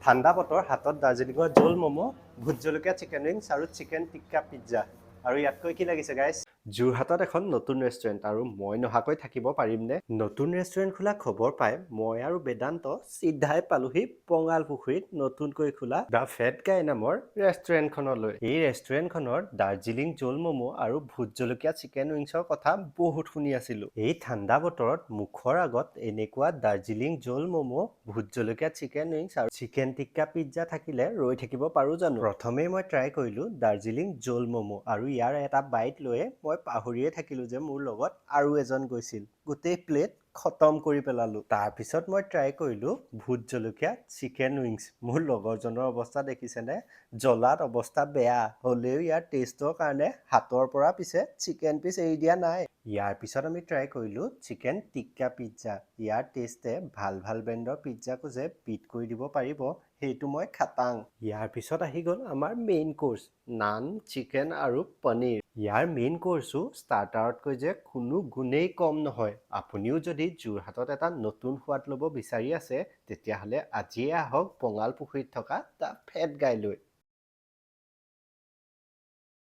ঠাণ্ডা বতৰ হাতত দাৰ্জিলিঙৰ জোল ম'ম' ভোট জলকীয়া চিকেন উইংছ আৰু চিকেন টিক্কা পিজ্জা আৰু ইয়াতকৈ কি লাগিছে গাইছ যোৰহাটত এখন নতুন ৰেষ্টুৰেণ্ট আৰু মই নহাকৈ থাকিব পাৰিমনে নতুন ৰেষ্টুৰেণ্ট খোলা খবৰ পাই মই আৰু বেদান্ত চিধাই পালোহি পঙাল পুখুৰীত নতুনকৈ খোলা দ্য ফেট গাই নামৰ ৰেষ্টুৰেণ্টখনলৈ এই ৰেষ্টুৰেণ্টখনৰ দাৰ্জিলিং জোল ম'ম' আৰু ভোট জলকীয়া চিকেন উইংছৰ কথা বহুত শুনি আছিলো এই ঠাণ্ডা বতৰত মুখৰ আগত এনেকুৱা দাৰ্জিলিং জোল ম'ম' ভোট জলকীয়া চিকেন উইংছ আৰু চিকেন টিক্কা পিজ্জা থাকিলে ৰৈ থাকিব পাৰো জানো প্ৰথমেই মই ট্ৰাই কৰিলো দাৰ্জিলিং জোল ম'ম' আৰু ইয়াৰ এটা বাইট লৈয়ে মই পাহৰিয়ে থাকিলো যে মোৰ লগত আৰু এজন গৈছিল গোটেই প্লেট খতম কৰি পেলালো তাৰপিছত মই ট্ৰাই কৰিলো ভোট জলকীয়া চিকেন উইংছ মোৰ লগৰজনৰ অৱস্থা দেখিছেনে জ্বলাত অৱস্থা বেয়া হ'লেও ইয়াৰ টেষ্টৰ কাৰণে হাতৰ পৰা পিছে চিকেন পিচ এৰি দিয়া নাই ইয়াৰ পিছত আমি ট্ৰাই কৰিলো চিকেন টিক্কা পিজ্জা ইয়াৰ টেষ্টে ভাল ব্ৰেণ্ডৰ পিজ্জাকো যে বিট কৰি দিব পাৰিব সেইটো মই খাটাং ইয়াৰ পিছত আহি গ'ল আমাৰ মেইন কোৰ্চ নান চিকেন আৰু পনীৰ ইয়াৰ মেইন কোৰ্চো ষ্টাৰ্টাৰতকৈ যে কোনো গুণেই কম নহয় আপুনিও যদি যোৰহাটত এটা নতুন সোৱাদ ল'ব বিচাৰি আছে তেতিয়াহ'লে আজিয়ে আহক পঙাল পুখুৰীত থকা দ্য ফেট গাইলৈ